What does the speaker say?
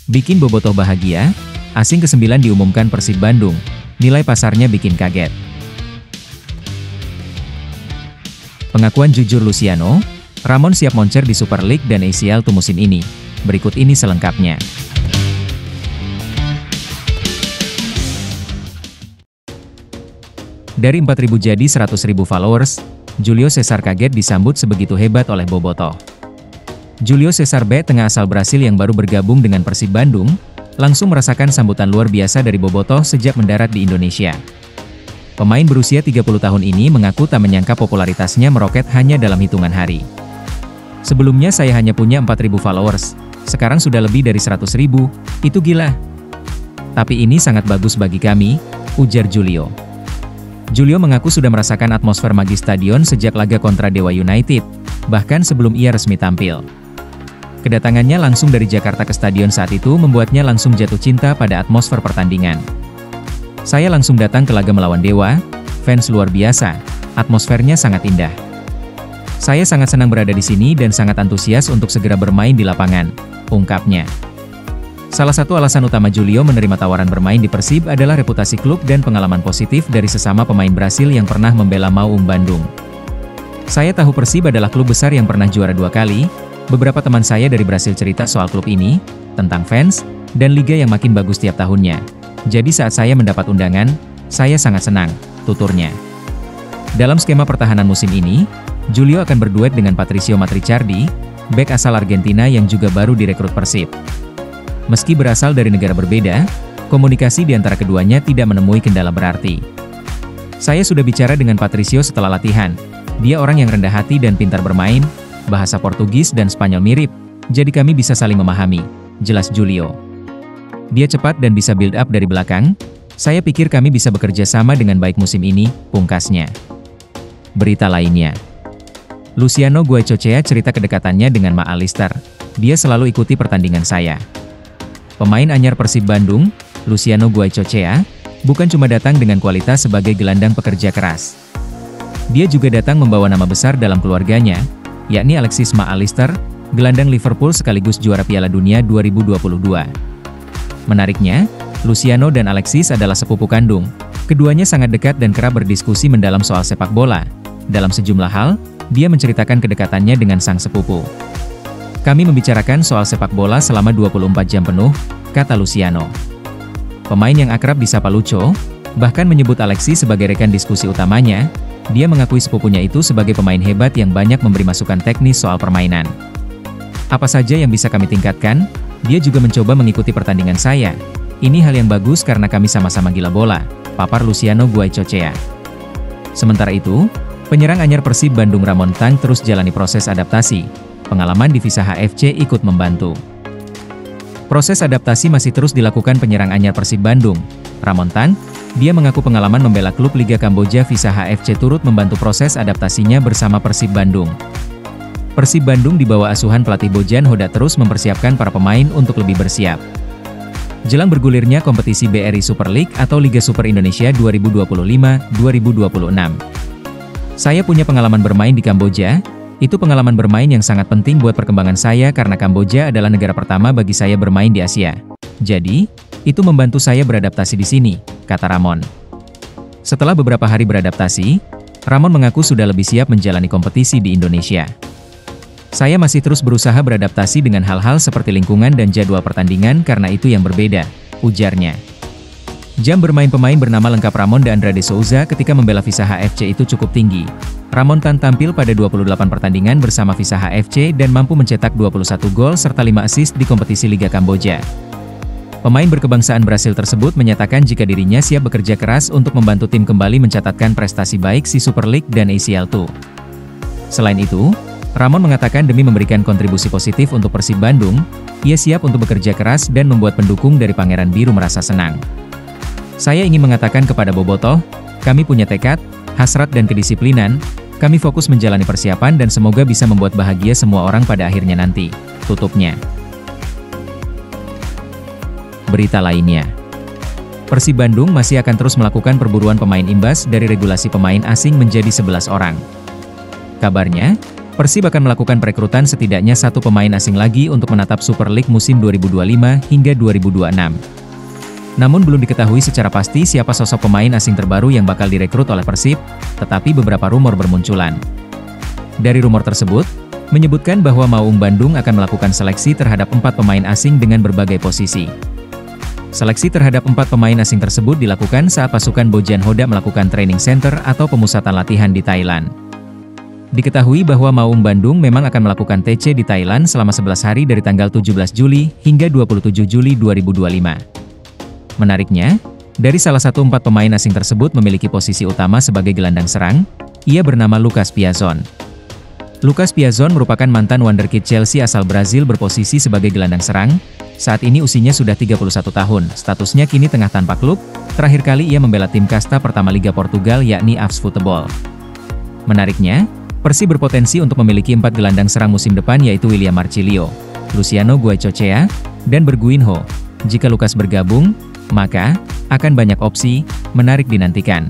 Bikin bobotoh bahagia, asing ke-9 diumumkan Persib Bandung, nilai pasarnya bikin kaget. Pengakuan jujur Luciano, Ramon siap moncer di Super League dan ACL II musim ini. Berikut ini selengkapnya. Dari 4.000 jadi 100.000 followers, Julio Cesar kaget disambut sebegitu hebat oleh bobotoh. Julio Cesar B tengah asal Brasil yang baru bergabung dengan Persib Bandung, langsung merasakan sambutan luar biasa dari bobotoh sejak mendarat di Indonesia. Pemain berusia 30 tahun ini mengaku tak menyangka popularitasnya meroket hanya dalam hitungan hari. Sebelumnya saya hanya punya 4.000 followers, sekarang sudah lebih dari 100.000, itu gila. Tapi ini sangat bagus bagi kami, ujar Julio. Julio mengaku sudah merasakan atmosfer magis stadion sejak laga kontra Dewa United, bahkan sebelum ia resmi tampil. Kedatangannya langsung dari Jakarta ke stadion saat itu membuatnya langsung jatuh cinta pada atmosfer pertandingan. Saya langsung datang ke laga melawan Dewa, fans luar biasa, atmosfernya sangat indah. Saya sangat senang berada di sini dan sangat antusias untuk segera bermain di lapangan, ungkapnya. Salah satu alasan utama Julio menerima tawaran bermain di Persib adalah reputasi klub dan pengalaman positif dari sesama pemain Brasil yang pernah membela Maung Bandung. Saya tahu Persib adalah klub besar yang pernah juara 2 kali, beberapa teman saya dari Brasil cerita soal klub ini, tentang fans, dan liga yang makin bagus tiap tahunnya. Jadi saat saya mendapat undangan, saya sangat senang, tuturnya. Dalam skema pertahanan musim ini, Julio akan berduet dengan Patricio Matrichardi, bek asal Argentina yang juga baru direkrut Persib. Meski berasal dari negara berbeda, komunikasi di antara keduanya tidak menemui kendala berarti. Saya sudah bicara dengan Patricio setelah latihan. Dia orang yang rendah hati dan pintar bermain, bahasa Portugis dan Spanyol mirip, jadi kami bisa saling memahami, jelas Julio. Dia cepat dan bisa build up dari belakang, saya pikir kami bisa bekerja sama dengan baik musim ini, pungkasnya. Berita lainnya. Luciano Goicoechea cerita kedekatannya dengan Ma Alister, dia selalu ikuti pertandingan saya. Pemain anyar Persib Bandung, Luciano Goicoechea, bukan cuma datang dengan kualitas sebagai gelandang pekerja keras. Dia juga datang membawa nama besar dalam keluarganya, yakni Alexis Ma Alister, gelandang Liverpool sekaligus juara Piala Dunia 2022. Menariknya, Luciano dan Alexis adalah sepupu kandung. Keduanya sangat dekat dan kerap berdiskusi mendalam soal sepak bola. Dalam sejumlah hal, dia menceritakan kedekatannya dengan sang sepupu. Kami membicarakan soal sepak bola selama 24 jam penuh, kata Luciano. Pemain yang akrab disapa Lucho, bahkan menyebut Alexis sebagai rekan diskusi utamanya. Dia mengakui sepupunya itu sebagai pemain hebat yang banyak memberi masukan teknis soal permainan. Apa saja yang bisa kami tingkatkan? Dia juga mencoba mengikuti pertandingan saya. Ini hal yang bagus karena kami sama-sama gila bola, papar Luciano Goicoechea. Sementara itu, penyerang anyar Persib Bandung Ramon Tang terus jalani proses adaptasi. Pengalaman di Visa HFC ikut membantu. Proses adaptasi masih terus dilakukan penyerang anyar Persib Bandung, Ramon Tang. Dia mengaku pengalaman membela klub Liga Kamboja Visa HFC turut membantu proses adaptasinya bersama Persib Bandung. Persib Bandung di bawah asuhan pelatih Bojan Hoda terus mempersiapkan para pemain untuk lebih bersiap. Jelang bergulirnya kompetisi BRI Super League atau Liga Super Indonesia 2025-2026. Saya punya pengalaman bermain di Kamboja, itu pengalaman bermain yang sangat penting buat perkembangan saya karena Kamboja adalah negara pertama bagi saya bermain di Asia. Jadi, itu membantu saya beradaptasi di sini, kata Ramon. Setelah beberapa hari beradaptasi, Ramon mengaku sudah lebih siap menjalani kompetisi di Indonesia. Saya masih terus berusaha beradaptasi dengan hal-hal seperti lingkungan dan jadwal pertandingan karena itu yang berbeda, ujarnya. Jam bermain pemain bernama lengkap Ramon de Andrade Souza ketika membela Visa HFC itu cukup tinggi. Ramon Tan tampil pada 28 pertandingan bersama Visa HFC dan mampu mencetak 21 gol serta 5 assist di kompetisi Liga Kamboja. Pemain berkebangsaan Brasil tersebut menyatakan jika dirinya siap bekerja keras untuk membantu tim kembali mencatatkan prestasi baik di Super League dan ACL II. Selain itu, Ramon mengatakan demi memberikan kontribusi positif untuk Persib Bandung, ia siap untuk bekerja keras dan membuat pendukung dari Pangeran Biru merasa senang. Saya ingin mengatakan kepada bobotoh, kami punya tekad, hasrat dan kedisiplinan, kami fokus menjalani persiapan dan semoga bisa membuat bahagia semua orang pada akhirnya nanti, tutupnya. Berita lainnya. Persib Bandung masih akan terus melakukan perburuan pemain imbas dari regulasi pemain asing menjadi 11 orang. Kabarnya, Persib akan melakukan perekrutan setidaknya satu pemain asing lagi untuk menatap Super League musim 2025 hingga 2026. Namun belum diketahui secara pasti siapa sosok pemain asing terbaru yang bakal direkrut oleh Persib, tetapi beberapa rumor bermunculan. Dari rumor tersebut, menyebutkan bahwa Maung Bandung akan melakukan seleksi terhadap 4 pemain asing dengan berbagai posisi. Seleksi terhadap 4 pemain asing tersebut dilakukan saat pasukan Bojan Hoda melakukan training center atau pemusatan latihan di Thailand. Diketahui bahwa Maung Bandung memang akan melakukan TC di Thailand selama 11 hari dari tanggal 17 Juli hingga 27 Juli 2025. Menariknya, dari salah satu 4 pemain asing tersebut memiliki posisi utama sebagai gelandang serang, ia bernama Lucas Piazon. Lucas Piazon merupakan mantan wonderkid Chelsea asal Brazil berposisi sebagai gelandang serang. Saat ini usianya sudah 31 tahun, statusnya kini tengah tanpa klub, terakhir kali ia membela tim kasta pertama Liga Portugal yakni Aves Futebol. Menariknya, Persib berpotensi untuk memiliki 4 gelandang serang musim depan yaitu William Marcilio, Luciano Goicoechea, dan Berguinho. Jika Lucas bergabung, maka akan banyak opsi, menarik dinantikan.